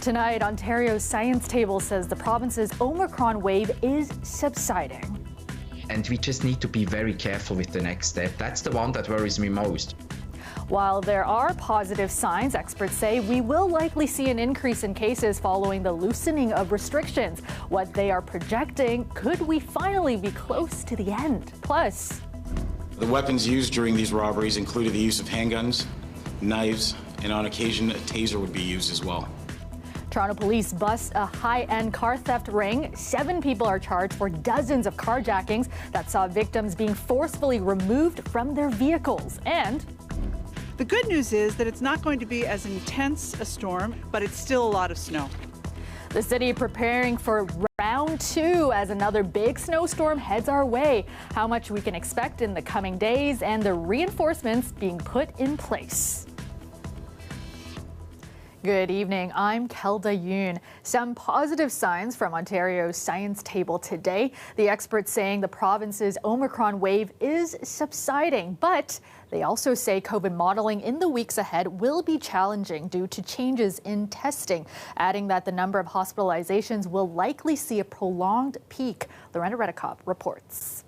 Tonight, Ontario's science table says the province's Omicron wave is subsiding. And we just need to be very careful with the next step. That's the one that worries me most. While there are positive signs, experts say we will likely see an increase in cases following the loosening of restrictions. What they are projecting, could we finally be close to the end? Plus, the weapons used during these robberies included the use of handguns, knives, and on occasion a taser would be used as well. Toronto police bust a high-end car theft ring. 7 people are charged for dozens of carjackings that saw victims being forcefully removed from their vehicles. And the good news is that it's not going to be as intense a storm, but it's still a lot of snow. The city preparing for round 2 as another big snowstorm heads our way. How much we can expect in the coming days and the reinforcements being put in place. Good evening, I'm Kelda Yoon. Some positive signs from Ontario's science table today. The experts saying the province's Omicron wave is subsiding, but they also say COVID modeling in the weeks ahead will be challenging due to changes in testing, adding that the number of hospitalizations will likely see a prolonged peak. Lorena Redekop reports.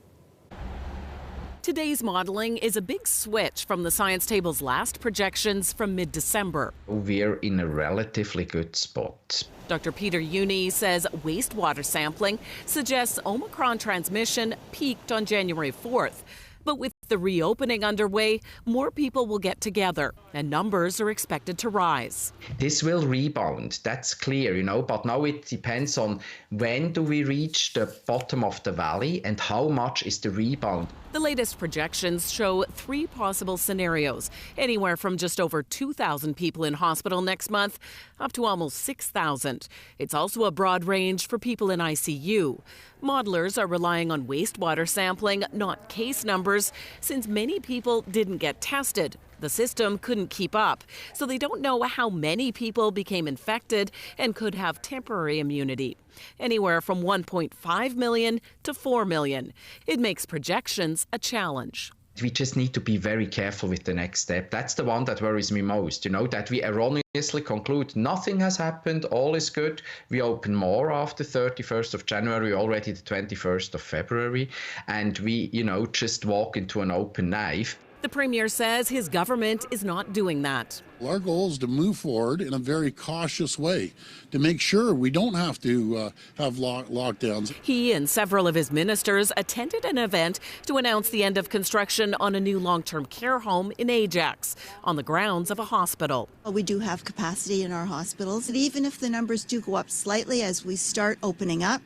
Today's modelling is a big switch from the science table's last projections from mid-December. We're in a relatively good spot. Dr. Peter Uni says wastewater sampling suggests Omicron transmission peaked on January 4th. But with the reopening underway, more people will get together and numbers are expected to rise. This will rebound, that's clear, but now it depends on when do we reach the bottom of the valley and how much is the rebound. The latest projections show 3 possible scenarios, anywhere from just over 2,000 people in hospital next month up to almost 6,000. It's also a broad range for people in ICU. Modelers are relying on wastewater sampling, not case numbers, since many people didn't get tested. The system couldn't keep up, so they don't know how many people became infected and could have temporary immunity. Anywhere from 1.5 million to 4 million. It makes projections a challenge. We just need to be very careful with the next step. That's the one that worries me most, that we erroneously conclude nothing has happened, all is good. We open more after 31st of January, already the 21st of February, and we, just walk into an open knife. The Premier says his government is not doing that. Our goal is to move forward in a very cautious way to make sure we don't have to have lockdowns. He and several of his ministers attended an event to announce the end of construction on a new long-term care home in Ajax on the grounds of a hospital. We do have capacity in our hospitals, and even if the numbers do go up slightly as we start opening up,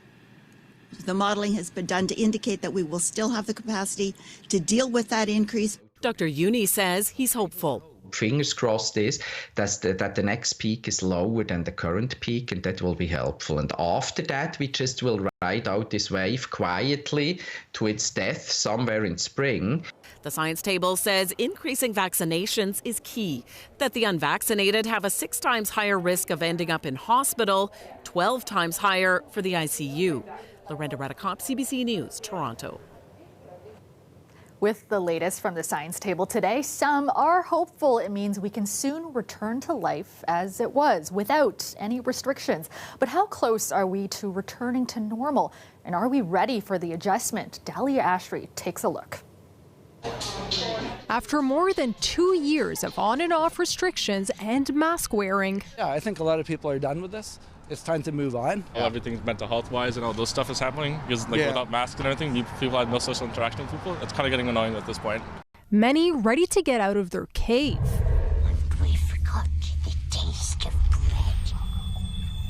the modeling has been done to indicate that we will still have the capacity to deal with that increase. Dr. Uni says he's hopeful. Fingers crossed is that the next peak is lower than the current peak, and that will be helpful. And after that, we just will ride out this wave quietly to its death somewhere in spring. The science table says increasing vaccinations is key, that the unvaccinated have a 6 times higher risk of ending up in hospital, 12 times higher for the ICU. Lorena Redekop, CBC News, Toronto. With the latest from the science table today, some are hopeful it means we can soon return to life as it was without any restrictions. But how close are we to returning to normal? And are we ready for the adjustment? Dahlia Ashry takes a look. After more than 2 years of on and off restrictions and mask wearing. Yeah, I think a lot of people are done with this. It's time to move on. Everything's mental health wise and all those stuff is happening because without masks and everything, people have no social interaction with people. It's kind of getting annoying at this point. Many ready to get out of their cave. And we forgot the taste of bread,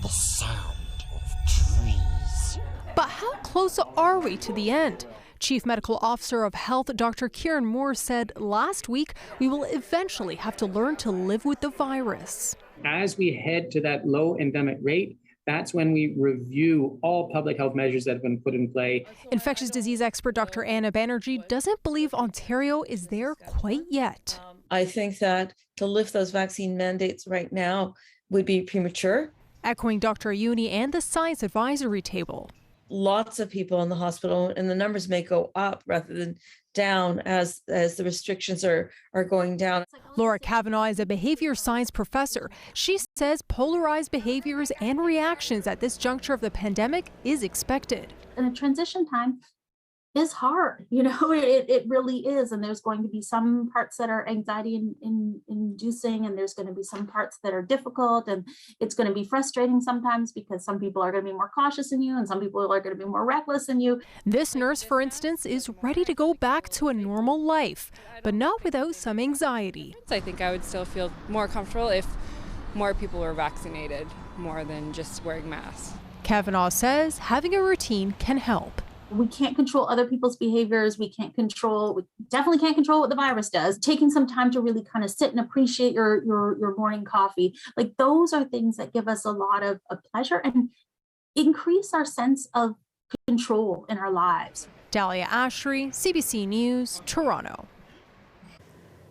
the sound of trees. But how close are we to the end? Chief Medical Officer of Health, Dr. Kieran Moore, said last week we will eventually have to learn to live with the virus. As we head to that low endemic rate, that's when we review all public health measures that have been put in play. Infectious disease expert Dr. Anna Banerjee doesn't believe Ontario is there quite yet. I think that to lift those vaccine mandates right now would be premature. Echoing Dr. Uni and the science advisory table. Lots of people in the hospital, and the numbers may go up rather than down as the restrictions are going down. Laura Kavanaugh is a behavior science professor. She says polarized behaviors and reactions at this juncture of the pandemic is expected. And a transition time is hard, it really is. And there's going to be some parts that are anxiety inducing, and there's going to be some parts that are difficult, and it's going to be frustrating sometimes because some people are going to be more cautious than you and some people are going to be more reckless than you. This nurse, for instance, is ready to go back to a normal life, but not without some anxiety. I think I would still feel more comfortable if more people were vaccinated more than just wearing masks. Kavanaugh says having a routine can help. We can't control other people's behaviors. We definitely can't control what the virus does. Taking some time to really kind of sit and appreciate your morning coffee. Like, those are things that give us a lot of pleasure and increase our sense of control in our lives. Dahlia Ashry, CBC News, Toronto.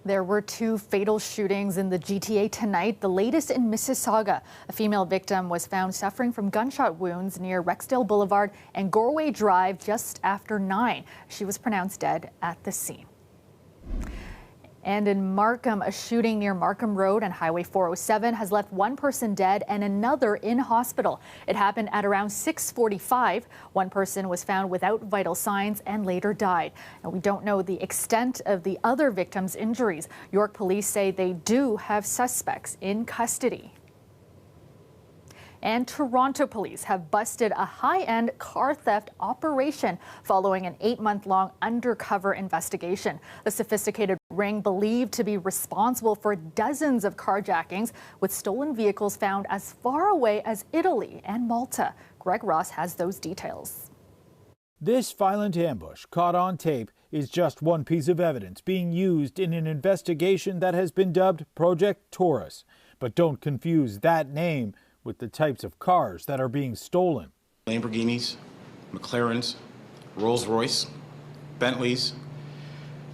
There were 2 fatal shootings in the GTA tonight, the latest in Mississauga. A female victim was found suffering from gunshot wounds near Rexdale Boulevard and Goreway Drive just after 9. She was pronounced dead at the scene. And in Markham, a shooting near Markham Road and Highway 407 has left 1 person dead and another in hospital. It happened at around 6:45. 1 person was found without vital signs and later died. And we don't know the extent of the other victims' injuries. York police say they do have suspects in custody. And Toronto police have busted a high-end car theft operation following an 8-month-long undercover investigation. The sophisticated ring believed to be responsible for dozens of carjackings, with stolen vehicles found as far away as Italy and Malta. Greg Ross has those details. This violent ambush, caught on tape, is just one piece of evidence being used in an investigation that has been dubbed Project Taurus. But don't confuse that name with the types of cars that are being stolen. Lamborghinis, McLarens, Rolls-Royce, Bentleys,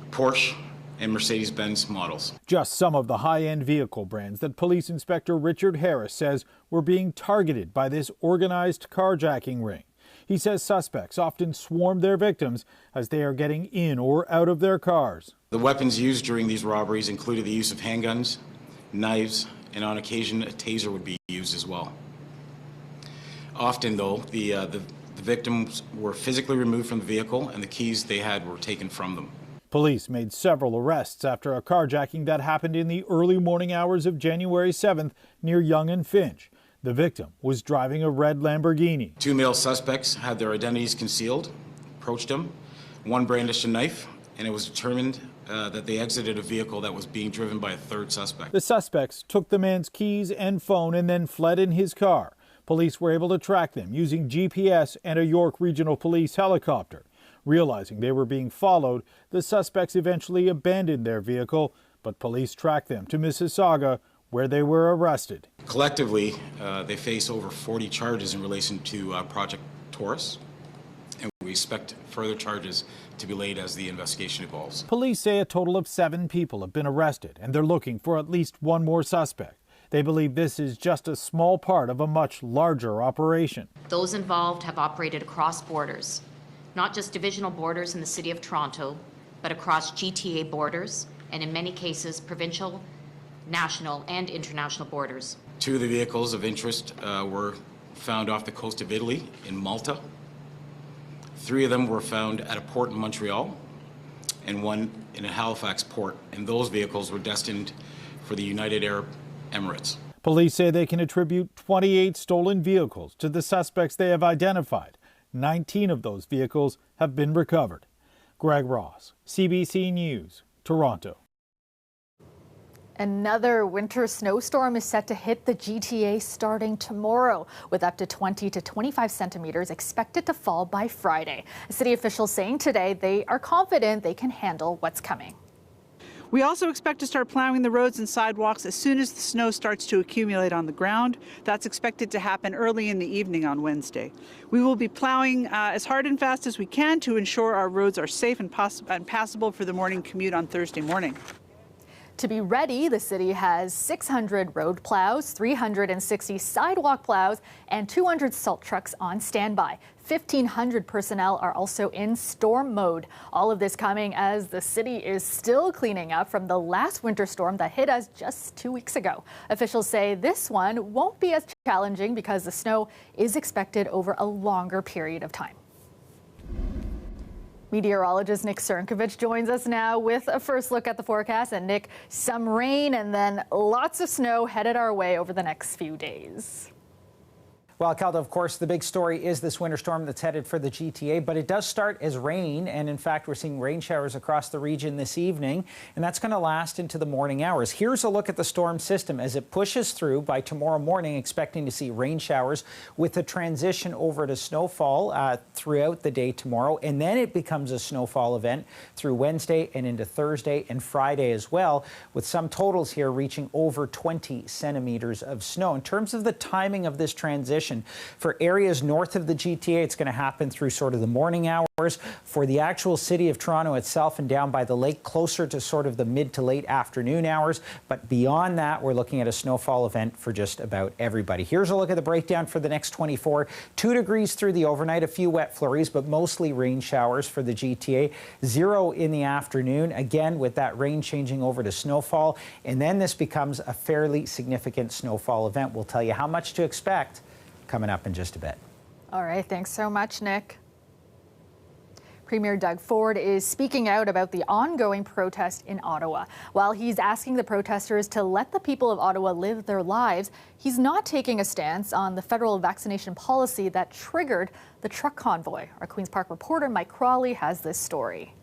Porsche, and Mercedes-Benz models. Just some of the high-end vehicle brands that Police Inspector Richard Harris says were being targeted by this organized carjacking ring. He says suspects often swarm their victims as they are getting in or out of their cars. The weapons used during these robberies included the use of handguns, knives, and on occasion a taser would be used as well. Often, though, the victims were physically removed from the vehicle and the keys they had were taken from them. Police made several arrests after a carjacking that happened in the early morning hours of January 7th near Yonge and Finch. The victim was driving a red Lamborghini. 2 male suspects had their identities concealed, approached him. 1 brandished a knife, and it was determined that they exited a vehicle that was being driven by a 3rd suspect. The suspects took the man's keys and phone and then fled in his car. Police were able to track them using GPS and a York Regional Police helicopter. Realizing they were being followed, the suspects eventually abandoned their vehicle, but police tracked them to Mississauga, where they were arrested. Collectively, they face over 40 charges in relation to Project Taurus, and we expect further charges to be laid as the investigation evolves. Police say a total of 7 people have been arrested, and they're looking for at least 1 more suspect. They believe this is just a small part of a much larger operation. Those involved have operated across borders, not just divisional borders in the City of Toronto, but across GTA borders, and in many cases, provincial, national, and international borders. 2 of the vehicles of interest were found off the coast of Italy in Malta. 3 of them were found at a port in Montreal and 1 in a Halifax port, and those vehicles were destined for the United Arab Emirates. Police say they can attribute 28 stolen vehicles to the suspects they have identified. 19 of those vehicles have been recovered. Greg Ross, CBC News, Toronto. Another winter snowstorm is set to hit the GTA starting tomorrow, with up to 20 to 25 centimeters expected to fall by Friday. City officials saying today they are confident they can handle what's coming. We also expect to start plowing the roads and sidewalks as soon as the snow starts to accumulate on the ground. That's expected to happen early in the evening on Wednesday. We will be plowing as hard and fast as we can to ensure our roads are safe and passable for the morning commute on Thursday morning. To be ready, the city has 600 road plows, 360 sidewalk plows, and 200 salt trucks on standby. 1,500 personnel are also in storm mode. All of this coming as the city is still cleaning up from the last winter storm that hit us just 2 weeks ago. Officials say this one won't be as challenging because the snow is expected over a longer period of time. Meteorologist Nick Cernkovich joins us now with a first look at the forecast. And Nick, some rain and then lots of snow headed our way over the next few days. Well, Kelda, of course, the big story is this winter storm that's headed for the GTA, but it does start as rain. And in fact, we're seeing rain showers across the region this evening, and that's going to last into the morning hours. Here's a look at the storm system as it pushes through. By tomorrow morning, expecting to see rain showers with a transition over to snowfall throughout the day tomorrow. And then it becomes a snowfall event through Wednesday and into Thursday and Friday as well, with some totals here reaching over 20 centimeters of snow. In terms of the timing of this transition, for areas north of the GTA, it's going to happen through sort of the morning hours. For the actual city of Toronto itself and down by the lake, closer to sort of the mid to late afternoon hours. But beyond that, we're looking at a snowfall event for just about everybody. Here's a look at the breakdown for the next 24. 2 degrees through the overnight, a few wet flurries, but mostly rain showers for the GTA. 0 in the afternoon, again with that rain changing over to snowfall. And then this becomes a fairly significant snowfall event. We'll tell you how much to expect coming up in just a bit. All right, thanks so much, Nick. Premier Doug Ford is speaking out about the ongoing protest in Ottawa. While he's asking the protesters to let the people of Ottawa live their lives, he's not taking a stance on the federal vaccination policy that triggered the truck convoy. Our Queen's Park reporter Mike Crawley has this story.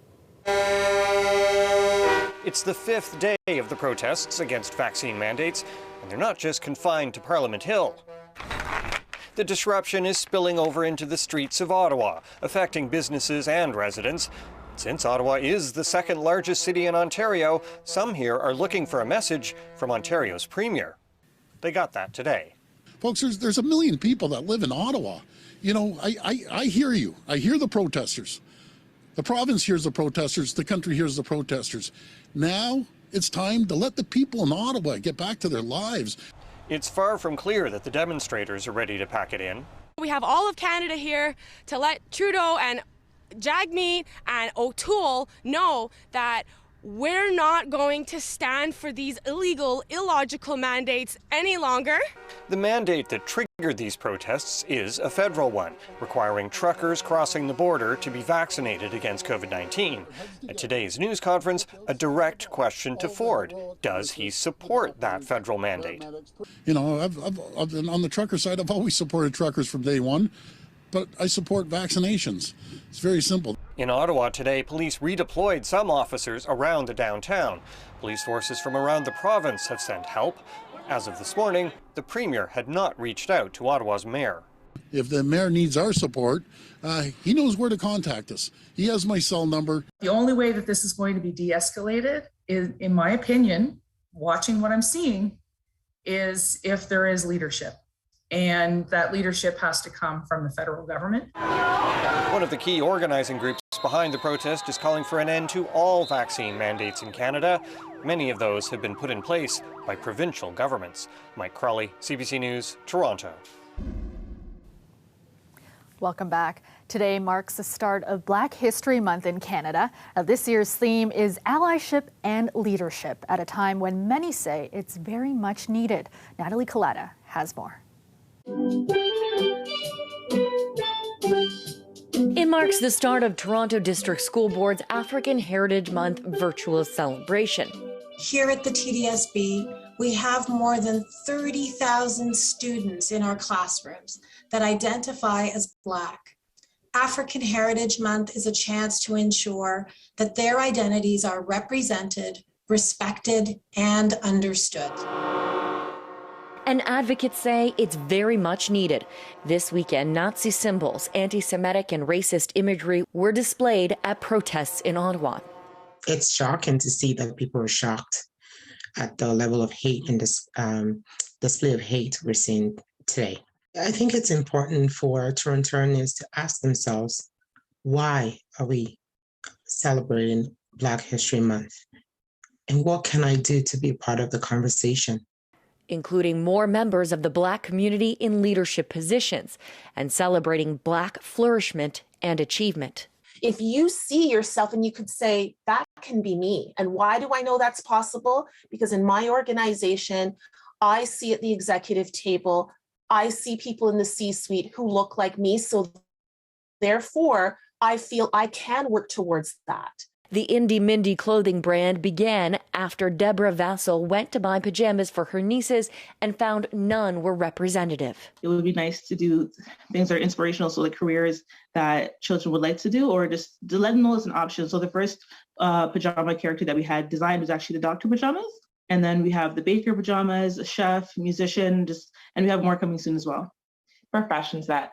It's the 5th day of the protests against vaccine mandates, and they're not just confined to Parliament Hill. The disruption is spilling over into the streets of Ottawa, affecting businesses and residents. Since Ottawa is the second largest city in Ontario, some here are looking for a message from Ontario's Premier. They got that today. Folks, there's a million people that live in Ottawa. You know, I hear you. I hear the protesters. The province hears the protesters. The country hears the protesters. Now it's time to let the people in Ottawa get back to their lives. It's far from clear that the demonstrators are ready to pack it in. We have all of Canada here to let Trudeau and Jagmeet and O'Toole know that we're not going to stand for these illegal, illogical mandates any longer. The mandate that triggered these protests is a federal one, requiring truckers crossing the border to be vaccinated against COVID-19. At today's news conference, a direct question to Ford. Does he support that federal mandate? You know, I've been on the trucker side, I've always supported truckers from day one, but I support vaccinations. It's very simple. In Ottawa today, police redeployed some officers around the downtown. Police forces from around the province have sent help. As of this morning, the Premier had not reached out to Ottawa's mayor. If the mayor needs our support, he knows where to contact us. He has my cell number. The only way that this is going to be de-escalated is, in my opinion, watching what I'm seeing, is if there is leadership. And that leadership has to come from the federal government. One of the key organizing groups behind the protest is calling for an end to all vaccine mandates in Canada. Many of those have been put in place by provincial governments. Mike Crawley, CBC News, Toronto. Welcome back. Today marks the start of Black History Month in Canada. Now, this year's theme is allyship and leadership at a time when many say it's very much needed. Natalie Collada has more. It marks the start of Toronto District School Board's African Heritage Month virtual celebration. Here at the TDSB, we have more than 30,000 students in our classrooms that identify as Black. African Heritage Month is a chance to ensure that their identities are represented, respected, and understood. And advocates say it's very much needed. This weekend, Nazi symbols, anti-Semitic and racist imagery were displayed at protests in Ottawa. It's shocking to see that people are shocked at the level of hate and this display of hate we're seeing today. I think it's important for Torontonians to ask themselves, why are we celebrating Black History Month? And what can I do to be part of the conversation? Including more members of the Black community in leadership positions and celebrating Black flourishment and achievement. If you see yourself and you could say, that can be me. And why do I know that's possible? Because in my organization, I see at the executive table, I see people in the C-suite who look like me. So therefore, I feel I can work towards that. The Indie Mindy clothing brand began after Deborah Vassell went to buy pajamas for her nieces and found none were representative. It would be nice to do things that are inspirational, so the careers that children would like to do, or just to let them know it's an option. So the first pajama character that we had designed was actually the doctor pajamas. And then we have the baker pajamas, a chef, musician, and we have more coming soon as well. Professions that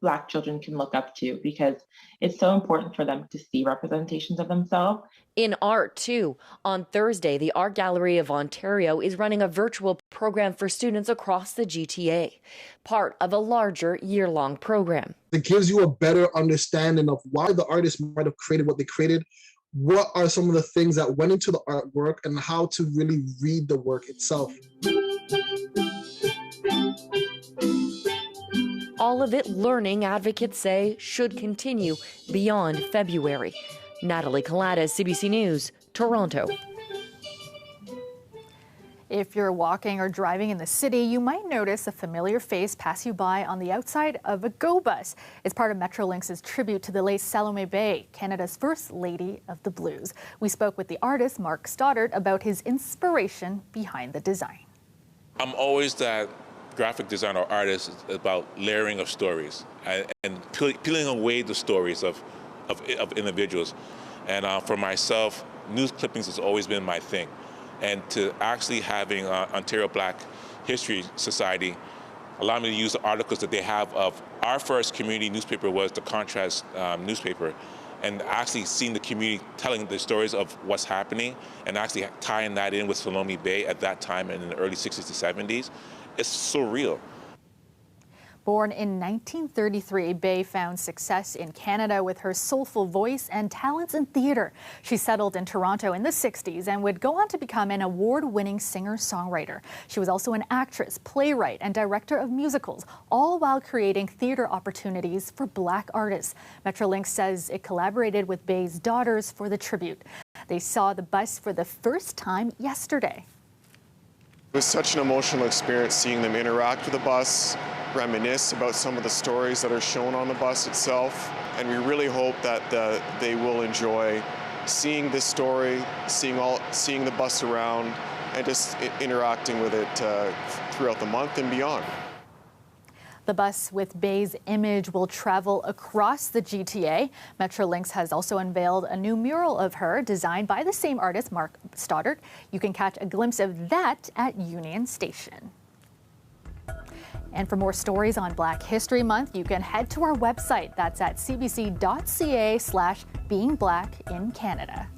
Black children can look up to, because it's so important for them to see representations of themselves. In art, too, on Thursday, the Art Gallery of Ontario is running a virtual program for students across the GTA, part of a larger year-long program. It gives you a better understanding of why the artists might have created what they created, what are some of the things that went into the artwork, and how to really read the work itself. All of it learning, advocates say, should continue beyond February. Natalie Collada, CBC News, Toronto. If you're walking or driving in the city, you might notice a familiar face pass you by on the outside of a GO bus. It's part of Metrolinx's tribute to the late Salome Bay, Canada's first lady of the blues. We spoke with the artist Mark Stoddart about his inspiration behind the design. I'm always that graphic designer or artist is about layering of stories and peeling away the stories of individuals. And for myself, news clippings has always been my thing. And to actually having Ontario Black History Society allow me to use the articles that they have of our first community newspaper was the Contrast newspaper, and actually seeing the community telling the stories of what's happening and actually tying that in with Salome Bay at that time in the early 60s to 70s. It's surreal. Born in 1933, Bay found success in Canada with her soulful voice and talents in theatre. She settled in Toronto in the 60s and would go on to become an award-winning singer-songwriter. She was also an actress, playwright, and director of musicals, all while creating theatre opportunities for Black artists. Metrolinx says it collaborated with Bay's daughters for the tribute. They saw the bus for the first time yesterday. It was such an emotional experience seeing them interact with the bus, reminisce about some of the stories that are shown on the bus itself, and we really hope that they will enjoy seeing this story, seeing the bus around, and just interacting with it throughout the month and beyond. The bus with Bay's image will travel across the GTA. Metrolinx has also unveiled a new mural of her designed by the same artist, Mark Stoddart. You can catch a glimpse of that at Union Station. And for more stories on Black History Month, you can head to our website. That's at cbc.ca/beingblack-in-Canada.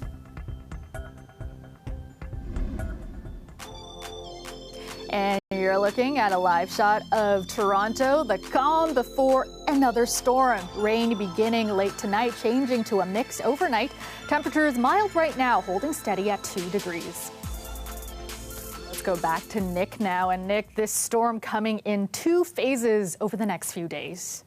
And you're looking at a live shot of Toronto, the calm before another storm. Rain beginning late tonight, changing to a mix overnight. Temperatures mild right now, holding steady at 2 degrees. Let's go back to Nick now. And Nick, this storm coming in 2 phases over the next few days.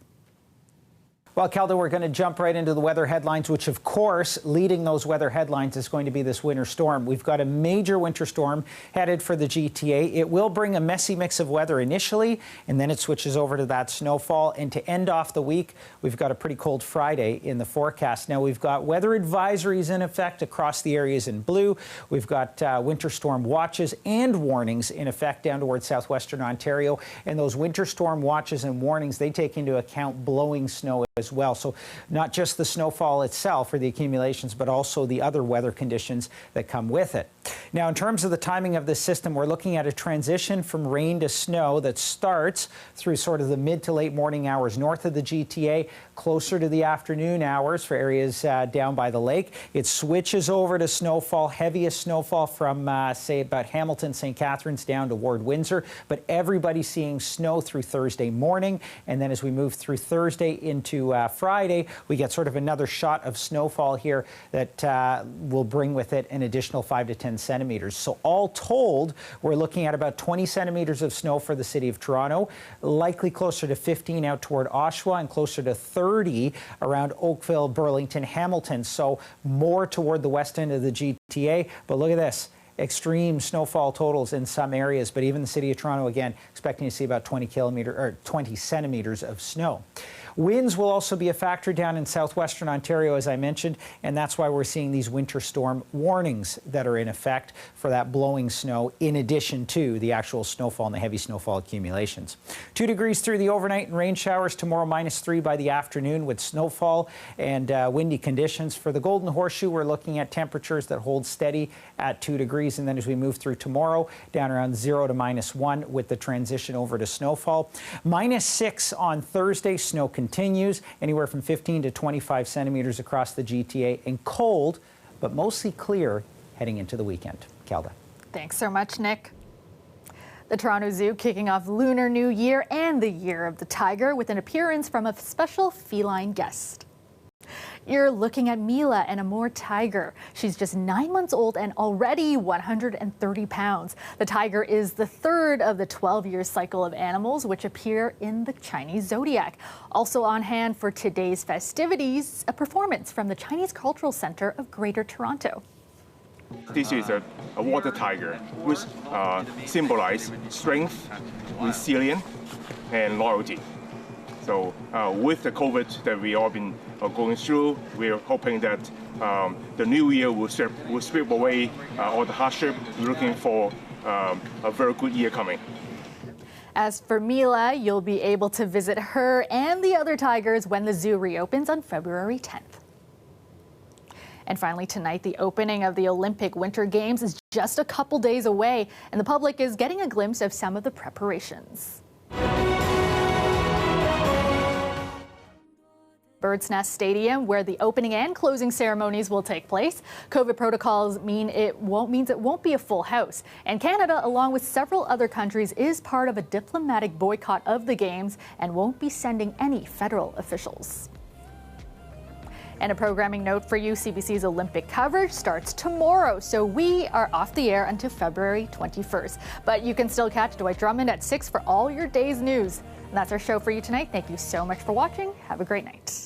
Well, Kelda, we're going to jump right into the weather headlines, which, of course, leading those weather headlines is going to be this winter storm. We've got a major winter storm headed for the GTA. It will bring a messy mix of weather initially, and then it switches over to that snowfall. And to end off the week, we've got a pretty cold Friday in the forecast. Now, we've got weather advisories in effect across the areas in blue. We've got winter storm watches and warnings in effect down towards southwestern Ontario. And those winter storm watches and warnings, they take into account blowing snow as well. So not just the snowfall itself or the accumulations, but also the other weather conditions that come with it. Now, in terms of the timing of this system, we're looking at a transition from rain to snow that starts through sort of the mid to late morning hours north of the GTA, closer to the afternoon hours for areas down by the lake. It switches over to snowfall, heaviest snowfall from, say, about Hamilton, St. Catharines down toward Windsor. But everybody's seeing snow through Thursday morning. And then as we move through Thursday into into Friday, we get sort of another shot of snowfall here that will bring with it an additional 5 to 10 centimeters. So all told, we're looking at about 20 centimeters of snow for the city of Toronto, likely closer to 15 out toward Oshawa and closer to 30 around Oakville, Burlington, Hamilton. So more toward the west end of the GTA. But look at this. Extreme snowfall totals in some areas, but even the city of Toronto, again, expecting to see about 20 centimeters of snow. Winds will also be a factor down in southwestern Ontario, as I mentioned, and that's why we're seeing these winter storm warnings that are in effect for that blowing snow, in addition to the actual snowfall and the heavy snowfall accumulations. 2 degrees through the overnight and rain showers tomorrow, -3 by the afternoon with snowfall and windy conditions. For the Golden Horseshoe, we're looking at temperatures that hold steady at 2 degrees, and then as we move through tomorrow, down around 0 to -1 with the transition over to snowfall. -6 on Thursday, snow continues, anywhere from 15 to 25 centimeters across the GTA, and cold, but mostly clear heading into the weekend. Kelda. Thanks so much, Nick. The Toronto Zoo kicking off Lunar New Year and the Year of the Tiger with an appearance from a special feline guest. You're looking at Mila, an Amur tiger. She's just 9 months old and already 130 pounds. The tiger is the third of the 12-year cycle of animals which appear in the Chinese zodiac. Also on hand for today's festivities, a performance from the Chinese Cultural Center of Greater Toronto. This is a water tiger, which symbolizes strength, resilience, and loyalty. So with the COVID that we all been going through, we're hoping that the new year will sweep away all the hardship. We're looking for a very good year coming. As for Mila, you'll be able to visit her and the other tigers when the zoo reopens on February 10th. And finally tonight, the opening of the Olympic Winter Games is just a couple days away, and the public is getting a glimpse of some of the preparations. Bird's Nest Stadium, where the opening and closing ceremonies will take place. COVID protocols means it won't be a full house. And Canada, along with several other countries, is part of a diplomatic boycott of the Games and won't be sending any federal officials. And a programming note for you, CBC's Olympic coverage starts tomorrow, so we are off the air until February 21st. But you can still catch Dwight Drummond at 6 for all your day's news. And that's our show for you tonight. Thank you so much for watching. Have a great night.